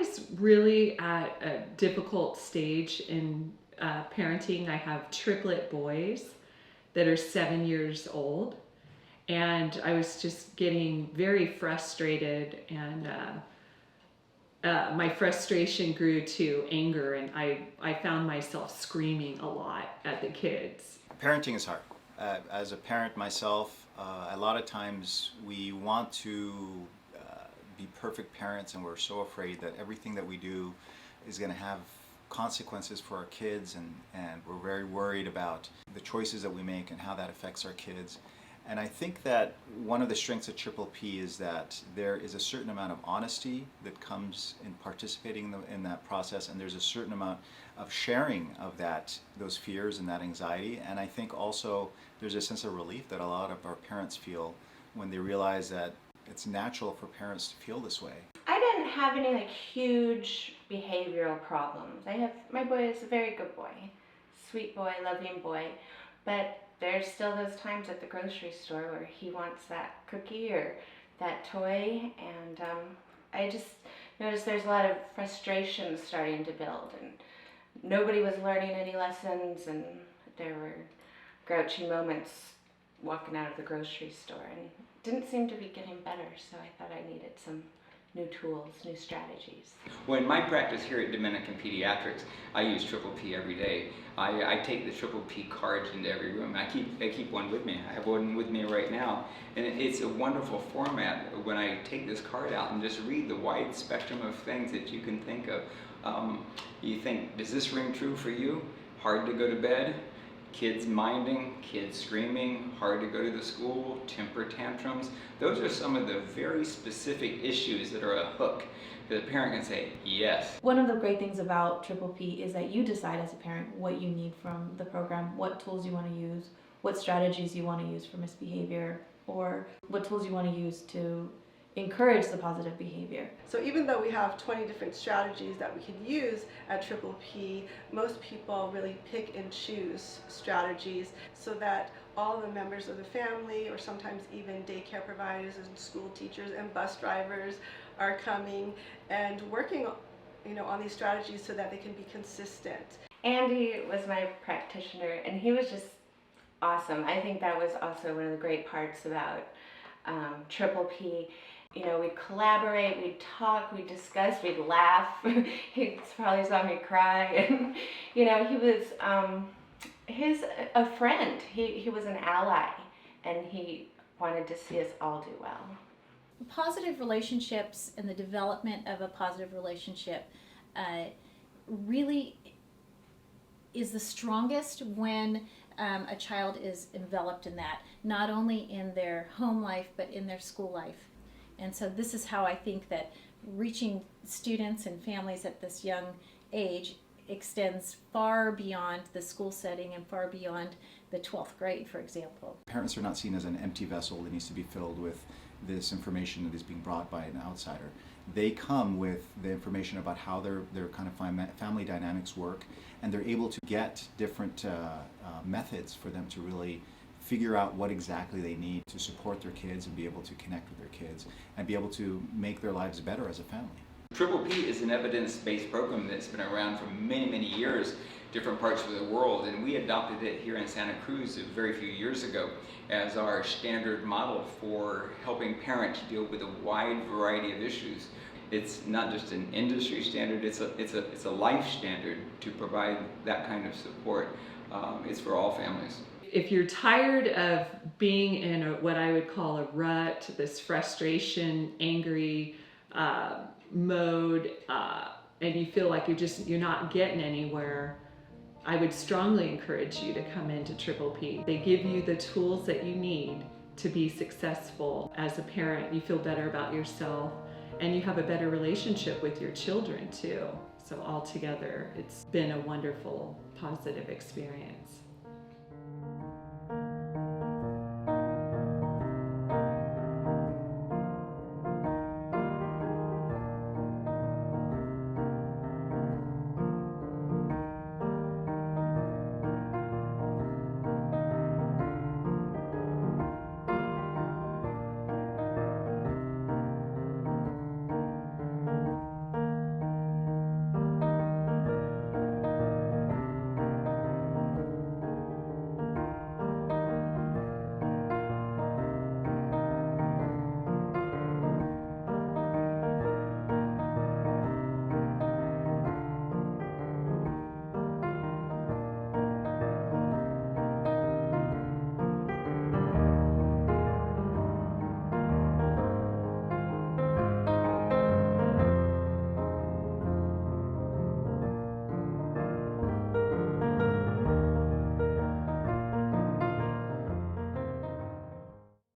was really at a difficult stage in parenting. I have triplet boys that are 7 years old, and I was just getting very frustrated, and my frustration grew to anger, and I found myself screaming a lot at the kids. Parenting is hard. As a parent myself, a lot of times we want to be perfect parents, and we're so afraid that everything that we do is going to have consequences for our kids, and we're very worried about the choices that we make and how that affects our kids. And I think that one of the strengths of Triple P is that there is a certain amount of honesty that comes in participating in that process, and there's a certain amount of sharing of those fears and that anxiety. And I think also there's a sense of relief that a lot of our parents feel when they realize that it's natural for parents to feel this way. I didn't have any like huge behavioral problems. My boy is a very good boy, sweet boy, loving boy, but there's still those times at the grocery store where he wants that cookie or that toy, and I just noticed there's a lot of frustration starting to build, and nobody was learning any lessons, and there were grouchy moments walking out of the grocery store, and it didn't seem to be getting better, so I thought I needed some new tools, new strategies. Well, in my practice here at Dominican Pediatrics, I use Triple P every day. I take the Triple P cards into every room. I keep one with me. I have one with me right now, and it's a wonderful format when I take this card out and just read the wide spectrum of things that you can think of. You think, does this ring true for you? Hard to go to bed? Kids minding, kids screaming, hard to go to the school, temper tantrums. Those are some of the very specific issues that are a hook that a parent can say, yes. One of the great things about Triple P is that you decide as a parent what you need from the program, what tools you want to use, what strategies you want to use for misbehavior, or what tools you want to use to encourage the positive behavior. So even though we have 20 different strategies that we can use at Triple P, most people really pick and choose strategies so that all the members of the family, or sometimes even daycare providers and school teachers and bus drivers, are coming and working, on these strategies so that they can be consistent. Andy was my practitioner, and he was just awesome. I think that was also one of the great parts about Triple P. We'd collaborate, we'd talk, we'd discuss, we'd laugh. He probably saw me cry, and he was he's a friend. He was an ally, and he wanted to see us all do well. Positive relationships and the development of a positive relationship really is the strongest when a child is enveloped in that, not only in their home life but in their school life. And so this is how I think that reaching students and families at this young age extends far beyond the school setting and far beyond the 12th grade, for example. Parents are not seen as an empty vessel that needs to be filled with this information that is being brought by an outsider. They come with the information about how their kind of family dynamics work, and they're able to get different methods for them to really figure out what exactly they need to support their kids and be able to connect with their kids and be able to make their lives better as a family. Triple P is an evidence-based program that's been around for many, many years, different parts of the world, and we adopted it here in Santa Cruz a very few years ago as our standard model for helping parents deal with a wide variety of issues. It's not just an industry standard, it's a life standard to provide that kind of support. It's for all families. If you're tired of being in what I would call a rut, this frustration, angry mode, and you feel like you're not getting anywhere, I would strongly encourage you to come into Triple P. They give you the tools that you need to be successful as a parent. You feel better about yourself, and you have a better relationship with your children too. So altogether, it's been a wonderful, positive experience.